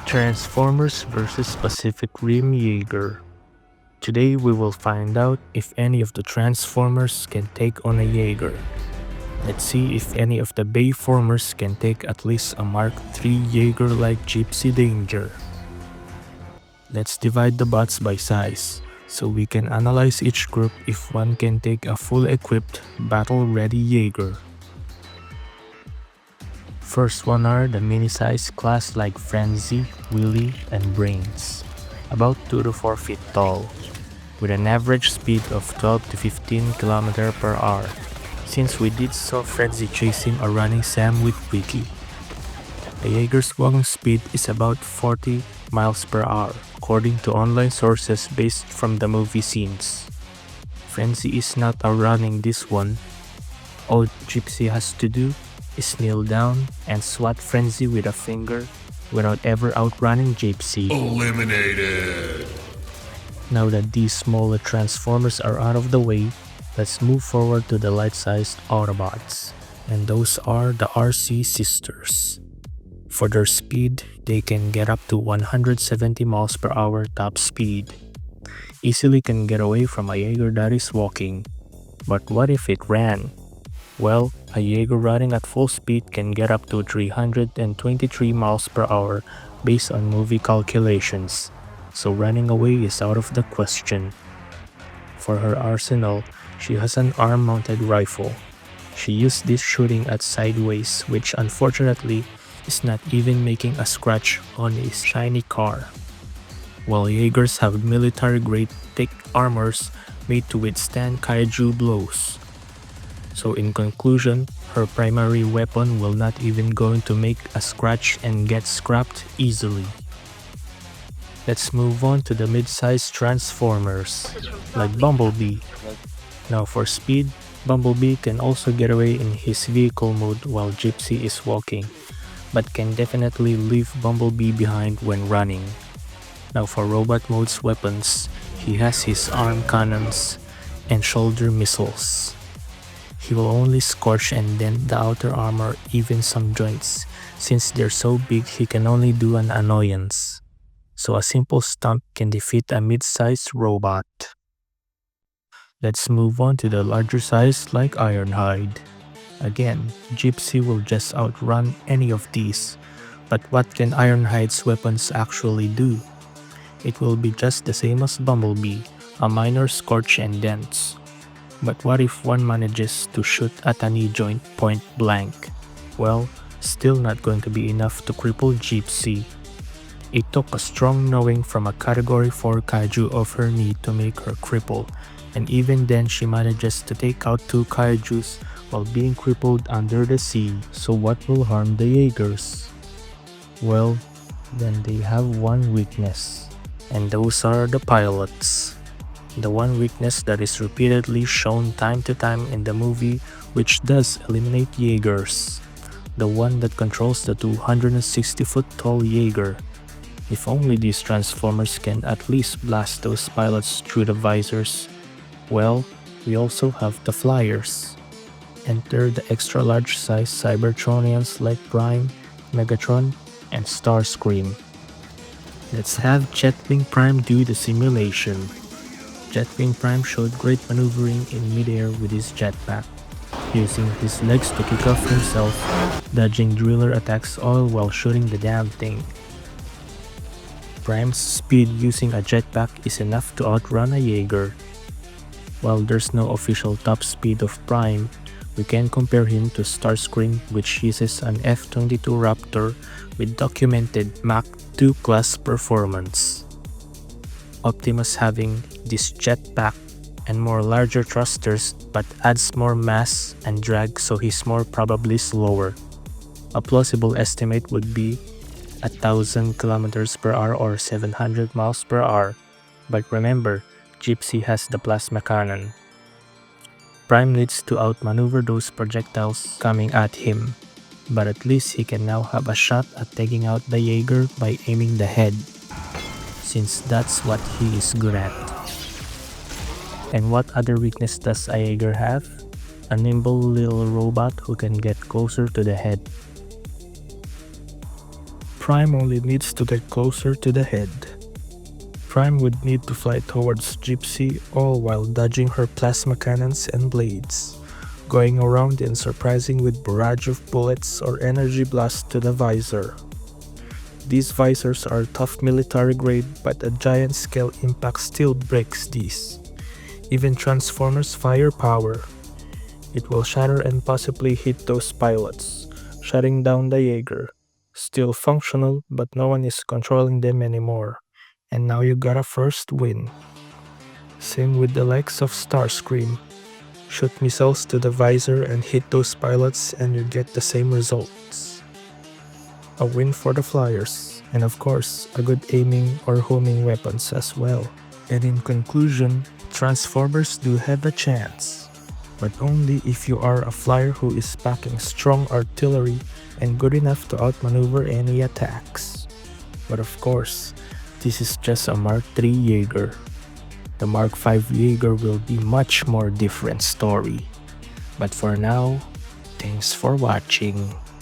Transformers vs Pacific Rim Jaeger. Today we will find out if any of the Transformers can take on a Jaeger. Let's see if any of the Bayformers can take at least a Mark III Jaeger-like Gypsy Danger. Let's divide the bots by size, so we can analyze each group if one can take a full-equipped, battle-ready Jaeger. First one are the mini-size class like Frenzy, Willy, and Brains, about 2 to 4 feet tall, with an average speed of 12 to 15 km per hour, since we did saw Frenzy chasing a running Sam with Wiki. The Jaeger's walking speed is about 40 miles per hour, according to online sources based from the movie scenes. Frenzy is not outrunning this one. All Gypsy has to do is kneel down and swat Frenzy with a finger without ever outrunning Gypsy. Eliminated! Now that these smaller Transformers are out of the way, let's move forward to the light-sized Autobots, and those are the RC Sisters. For their speed, they can get up to 170 miles per hour top speed. Easily can get away from a Jaeger that is walking. But what if it ran? Well, a Jaeger running at full speed can get up to 323 miles per hour based on movie calculations, so running away is out of the question. For her arsenal, she has an arm-mounted rifle. She used this shooting at Sideways, which unfortunately is not even making a scratch on his shiny car. While Jaegers have military-grade thick armors made to withstand kaiju blows. So in conclusion, her primary weapon will not even going to make a scratch and get scrapped easily. Let's move on to the mid-sized Transformers, like Bumblebee. Now for speed, Bumblebee can also get away in his vehicle mode while Gypsy is walking, but can definitely leave Bumblebee behind when running. Now for Robot Mode's weapons, he has his arm cannons and shoulder missiles. He will only scorch and dent the outer armor, even some joints, since they're so big he can only do an annoyance. So a simple stomp can defeat a mid-sized robot. Let's move on to the larger size like Ironhide. Again, Gypsy will just outrun any of these, but what can Ironhide's weapons actually do? It will be just the same as Bumblebee, a minor scorch and dents. But what if one manages to shoot at a knee joint point blank? Well, still not going to be enough to cripple Gypsy. It took a strong knowing from a Category 4 kaiju of her knee to make her cripple, and even then she manages to take out 2 kaijus while being crippled under the sea. So what will harm the Jaegers? Well, then they have one weakness, and those are the pilots. The one weakness that is repeatedly shown time to time in the movie, which does eliminate Jaegers. The one that controls the 260-foot tall Jaeger. If only these Transformers can at least blast those pilots through the visors. Well, we also have the Flyers. Enter the extra large size Cybertronians like Prime, Megatron, and Starscream. Let's have Jetwing Prime do the simulation. Jetwing Prime showed great maneuvering in midair with his jetpack, using his legs to kick off himself, dodging driller attacks all while shooting the damn thing. Prime's speed using a jetpack is enough to outrun a Jaeger. While there's no official top speed of Prime, we can compare him to Starscream, which uses an F-22 Raptor with documented Mach 2 class performance. Optimus having this jetpack and more larger thrusters but adds more mass and drag, so he's more probably slower. A plausible estimate would be 1,000 km per hour or 700 miles per hour, but remember, Gypsy has the plasma cannon. Prime needs to outmaneuver those projectiles coming at him, but at least he can now have a shot at taking out the Jaeger by aiming the head, since that's what he is good at. And what other weakness does a Jaeger have? A nimble little robot who can get closer to the head. Prime only needs to get closer to the head. Prime would need to fly towards Gypsy, all while dodging her plasma cannons and blades, going around and surprising with barrage of bullets or energy blast to the visor. These visors are tough military grade, but a giant scale impact still breaks these. Even Transformers' firepower. It will shatter and possibly hit those pilots, shutting down the Jaeger. Still functional, but no one is controlling them anymore. And now you got a first win. Same with the likes of Starscream. Shoot missiles to the visor and hit those pilots and you get the same results. A win for the flyers, and of course, a good aiming or homing weapons as well. And in conclusion, Transformers do have a chance, but only if you are a flyer who is packing strong artillery and good enough to outmaneuver any attacks. But of course, this is just a Mark III Jaeger. The Mark V Jaeger will be much more different story. But for now, thanks for watching.